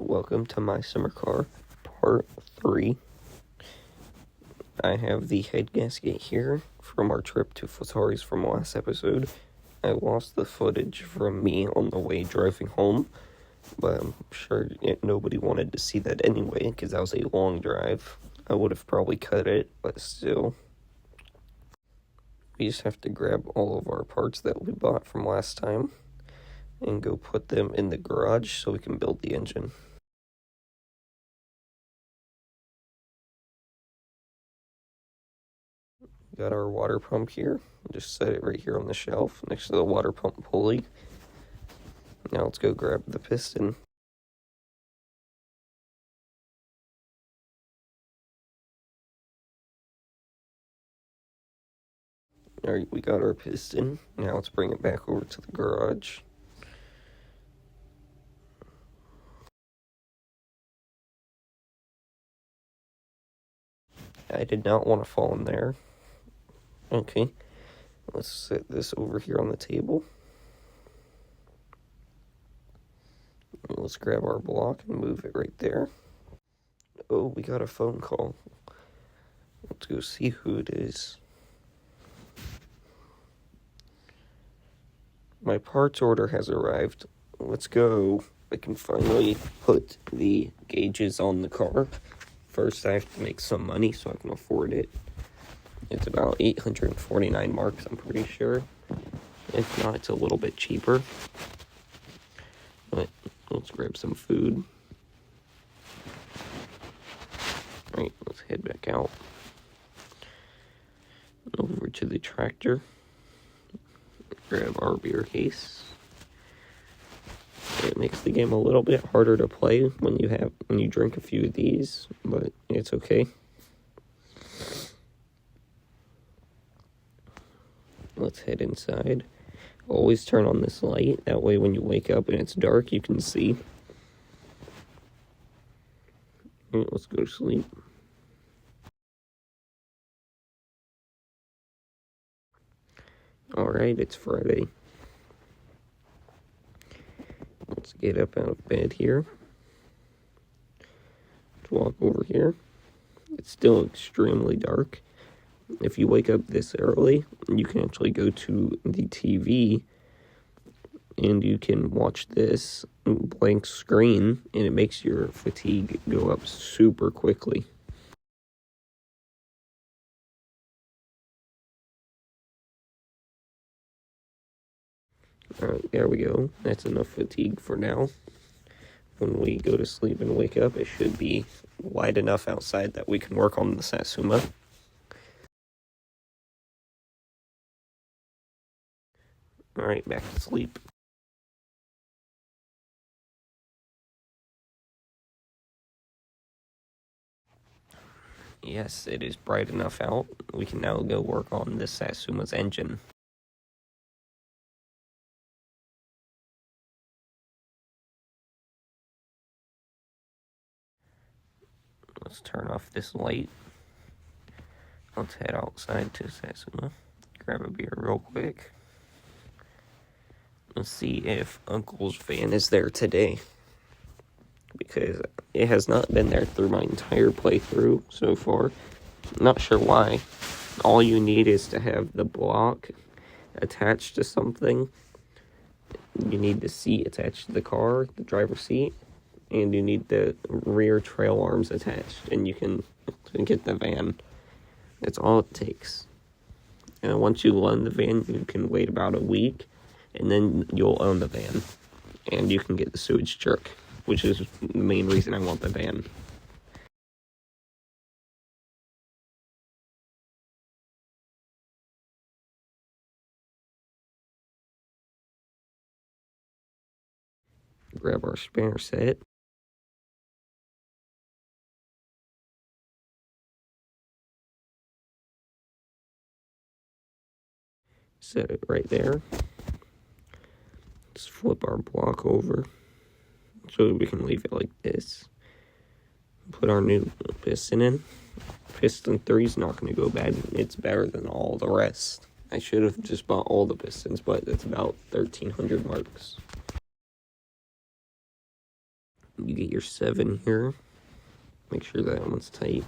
Welcome to my summer car, part 3. I have the head gasket here from our trip to Futari's from last episode. I lost the footage from me on the way driving home, but I'm sure nobody wanted to see that anyway, because that was a long drive. I would have probably cut it, but still. We just have to grab all of our parts that we bought from last time and go put them in the garage so we can build the engine. Got our water pump here. Just set it right here on the shelf next to the water pump pulley. Now let's go grab the piston. Alright, we got our piston. Now let's bring it back over to the garage. I did not want to fall in there. Okay, let's set this over here on the table. Let's grab our block and move it right there. Oh, we got a phone call. Let's go see who it is. My parts order has arrived. Let's go. I can finally put the gauges on the car. First, I have to make some money so I can afford it. It's about 849 marks, I'm pretty sure. If not, it's a little bit cheaper. But let's grab some food. Alright, let's head back out. Over to the tractor. Grab our beer case. It makes the game a little bit harder to play when you drink a few of these, but it's okay. Let's head inside. Always turn on this light, that way when you wake up and it's dark, you can see. Alright, let's go to sleep. Alright, it's Friday. Let's get up out of bed here. Let's walk over here. It's still extremely dark. If you wake up this early, you can actually go to the TV and you can watch this blank screen, and it makes your fatigue go up super quickly. Alright, there we go. That's enough fatigue for now. When we go to sleep and wake up, it should be light enough outside that we can work on the satsuma. Alright, back to sleep. Yes, it is bright enough out. We can now go work on the satsuma's engine. Let's turn off this light. Let's head outside to Satsuma. Grab a beer real quick. Let's see if Uncle's van is there today, because it has not been there through my entire playthrough so far. Not sure why. All you need is to have the block attached to something. You need the seat attached to the car, the driver's seat, and you need the rear trail arms attached, and you can get the van. That's all it takes. And once you own the van, you can wait about a week, and then you'll own the van, and you can get the sewage truck, which is the main reason I want the van. Grab our spare set. Set it right there. Let's flip our block over so we can leave it like this. Put our new piston in. Piston 3 is not going to go bad. It's better than all the rest. I should have just bought all the pistons, but it's about 1,300 marks. You get your 7 here. Make sure that one's tight.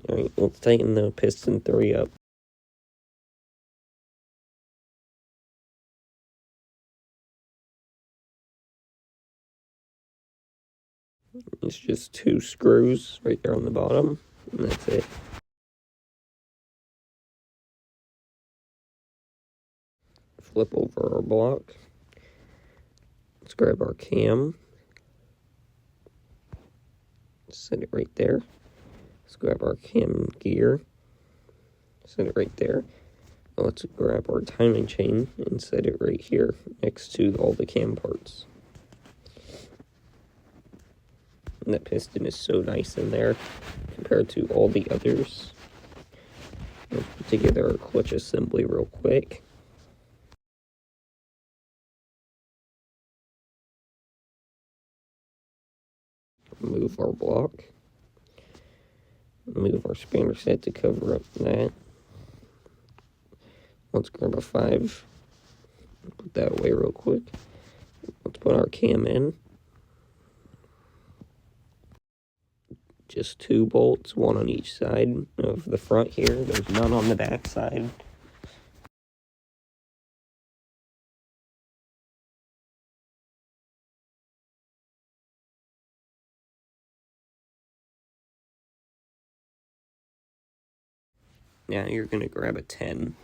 Alright, let's tighten the piston 3 up. It's just 2 screws right there on the bottom, and that's it. Flip over our block. Let's grab our cam. Set it right there. Let's grab our cam gear. Set it right there. Let's grab our timing chain and set it right here next to all the cam parts. And that piston is so nice in there compared to all the others. Let's put together our clutch assembly real quick. Move our block. Move our spanner set to cover up that. Let's grab a 5. Put that away real quick. Let's put our cam in. Just 2 bolts, 1 on each side of the front here. There's none on the back side. Now you're going to grab a 10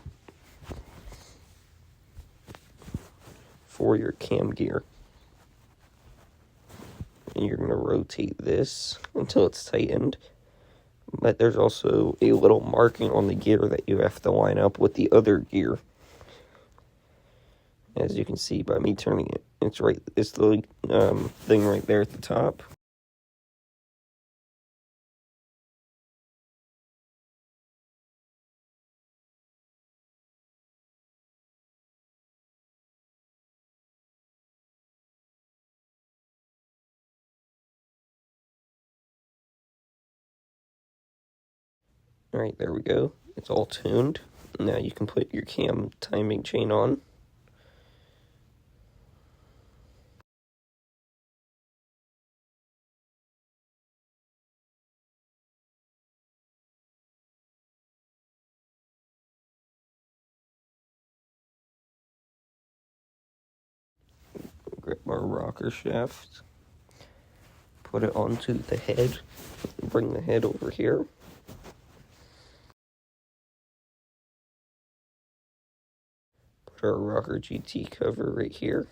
for your cam gear. And you're going to rotate this until it's tightened. But there's also a little marking on the gear that you have to line up with the other gear. As you can see by me turning it. It's right, it's the thing right there at the top. Alright, there we go. It's all tuned. Now you can put your cam timing chain on. Grab our rocker shaft. Put it onto the head. Bring the head over here. Put our rocker GT cover right here.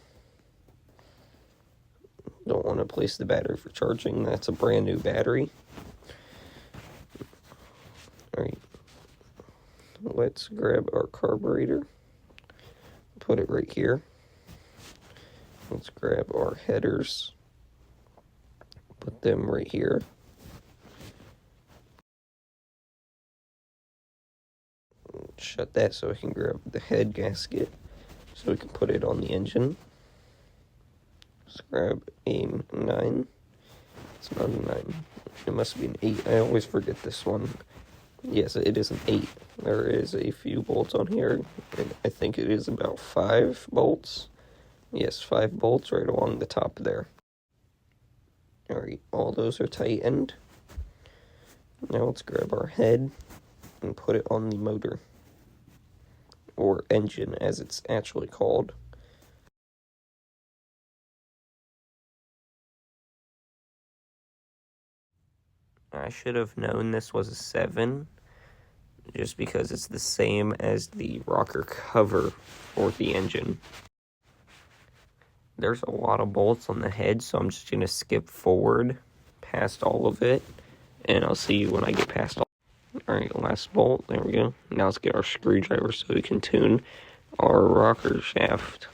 Don't want to place the battery for charging. That's a brand new battery. Alright. Let's grab our carburetor. Put it right here. Let's grab our headers. Put them right here. Shut that so I can grab the head gasket so we can put it on the engine. Let's grab a 9. It's not a 9. It must be an 8. I always forget this one. Yes, it is an 8. There is a few bolts on here. And I think it is about 5 bolts. Yes, 5 bolts right along the top there. Alright, all those are tightened. Now let's grab our head and put it on the motor. Or engine, as it's actually called. I should have known this was a 7, just because it's the same as the rocker cover for the engine. There's a lot of bolts on the head, so I'm just going to skip forward past all of it, and I'll see you when I get past all. Alright, last bolt, there we go. Now let's get our screwdriver so we can tune our rocker shaft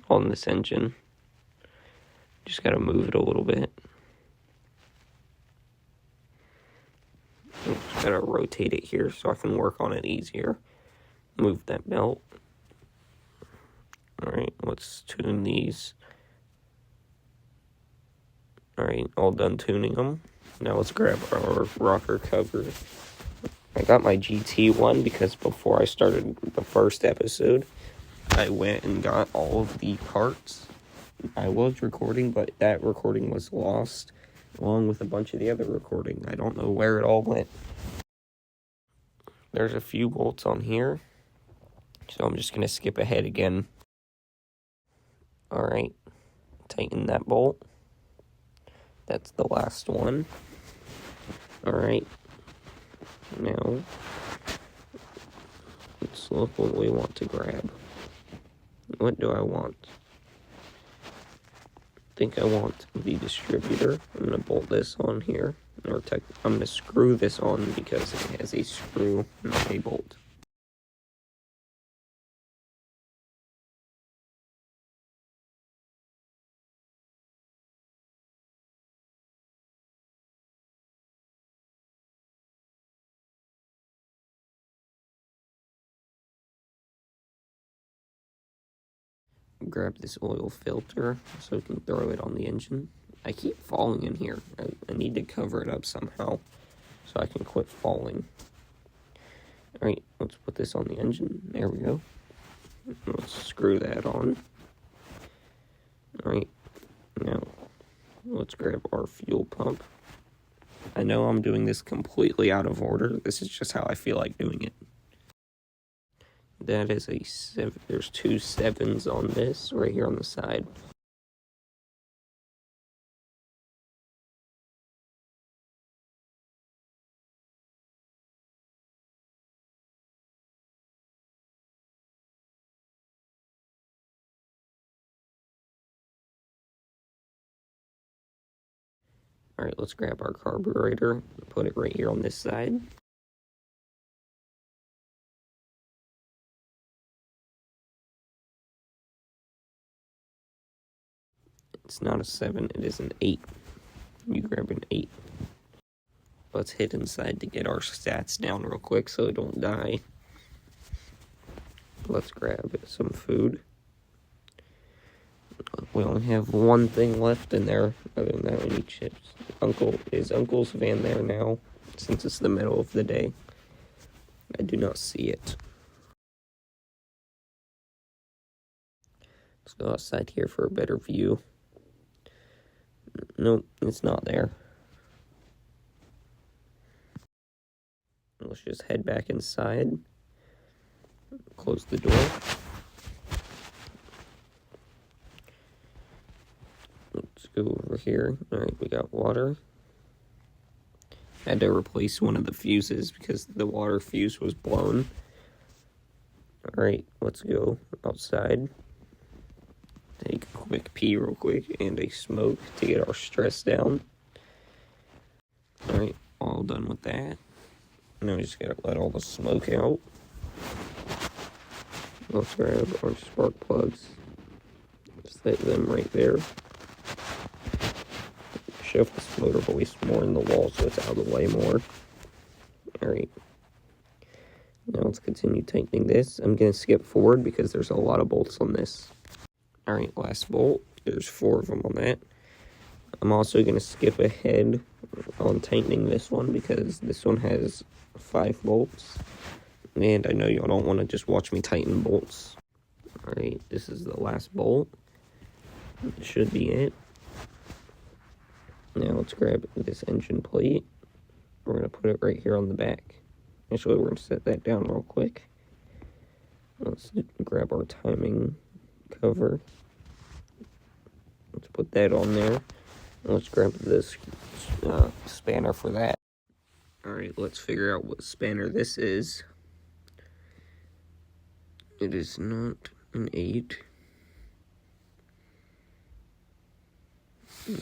on this engine. Just got to move it a little bit. Just got to rotate it here so I can work on it easier. Move that belt. Alright, let's tune these. Alright, all done tuning them. Now let's grab our rocker cover. I got my GT one because before I started the first episode, I went and got all of the parts I was recording, but that recording was lost, along with a bunch of the other recording. I don't know where it all went. There's a few bolts on here, so I'm just going to skip ahead again. Alright, tighten that bolt. That's the last one. Alright, now let's look what we want to grab. What do I want? I think I want the distributor. I'm going to bolt this on here. I'm going to screw this on because it has a screw, not a bolt. Grab this oil filter so we can throw it on the engine. I keep falling in here. I need to cover it up somehow so I can quit falling. Alright, let's put this on the engine. There we go. Let's screw that on. Alright, now let's grab our fuel pump. I know I'm doing this completely out of order. This is just how I feel like doing it. That is a 7. There's 2 7s on this right here on the side. Alright, let's grab our carburetor, put it right here on this side. It's not a 7, it is an 8. You grab an 8. Let's hit inside to get our stats down real quick so it don't die. Let's grab some food. We only have one thing left in there. Other than that, we need chips. Uncle's van there now, since it's the middle of the day? I do not see it. Let's go outside here for a better view. Nope, it's not there. Let's just head back inside. Close the door. Let's go over here. Alright, we got water. I had to replace one of the fuses because the water fuse was blown. Alright, let's go outside. Take a quick pee real quick and a smoke to get our stress down. Alright, all done with that. Now we just gotta let all the smoke out. Let's grab our spark plugs. Set them right there. Shift this motor voice more in the wall so it's out of the way more. Alright. Now let's continue tightening this. I'm going to skip forward because there's a lot of bolts on this. Alright, last bolt. There's 4 of them on that. I'm also going to skip ahead on tightening this one because this one has 5 bolts. And I know y'all don't want to just watch me tighten bolts. Alright, this is the last bolt. It should be it. Now let's grab this engine plate. We're going to put it right here on the back. Actually, we're going to set that down real quick. Let's grab our timing cover. Let's put that on there. Let's grab this spanner for that. Alright, let's figure out what spanner this is. It is not an 8.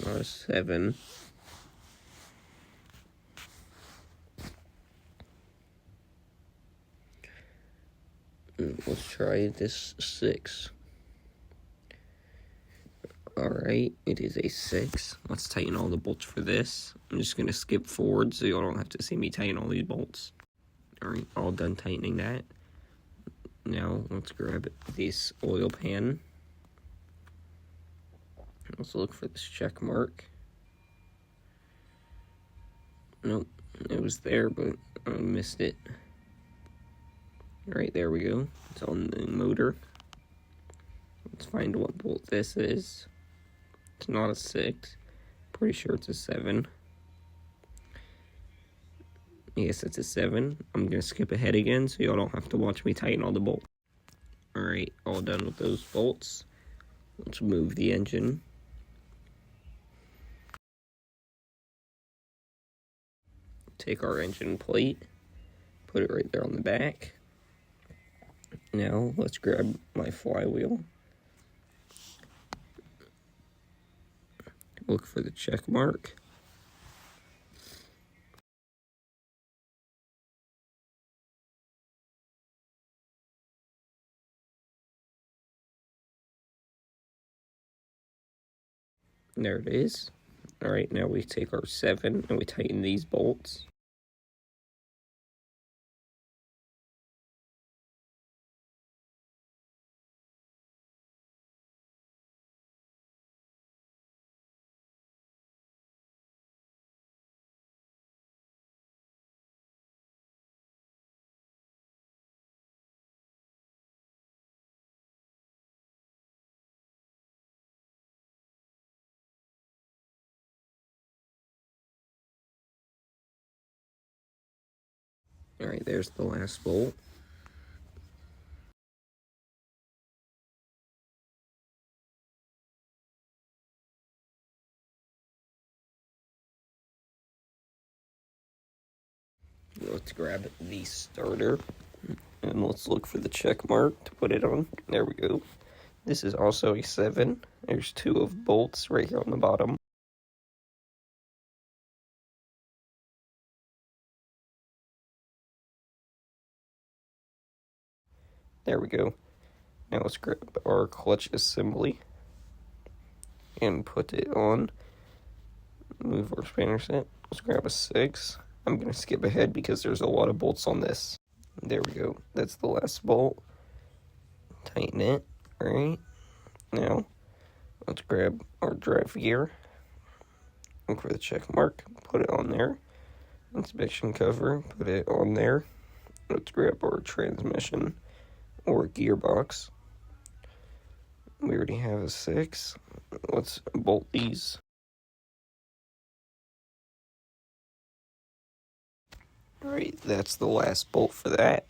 Not a 7. Let's try this 6. Alright, it is a 6. Let's tighten all the bolts for this. I'm just going to skip forward so y'all don't have to see me tighten all these bolts. Alright, all done tightening that. Now, let's grab this oil pan. Let's look for this check mark. Nope, it was there, but I missed it. Alright, there we go. It's on the motor. Let's find what bolt this is. It's not a 6. Pretty sure it's a 7. Yes, it's a 7. I'm going to skip ahead again so y'all don't have to watch me tighten all the bolts. Alright, all done with those bolts. Let's move the engine. Take our engine plate, put it right there on the back. Now, let's grab my flywheel. Look for the check mark. There it is. Alright, now we take our 7 and we tighten these bolts. Alright, there's the last bolt. Let's grab the starter and let's look for the check mark to put it on. There we go. This is also a 7. There's 2 of bolts right here on the bottom. There we go. Now let's grab our clutch assembly and put it on. Move our spanner set. Let's grab a 6. I'm going to skip ahead because there's a lot of bolts on this. There we go. That's the last bolt. Tighten it. Alright. Now, let's grab our drive gear. Look for the check mark. Put it on there. Inspection cover. Put it on there. Let's grab our transmission or gearbox. We already have a 6. Let's bolt these. Alright, that's the last bolt for that.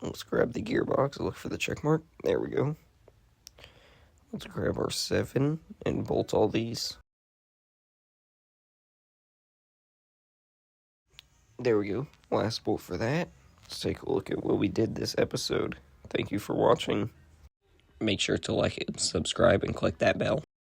Let's grab the gearbox, look for the check mark. There we go. Let's grab our 7 and bolt all these. There we go. Last bolt for that. Let's take a look at what we did this episode. Thank you for watching. Make sure to like it, subscribe, and click that bell.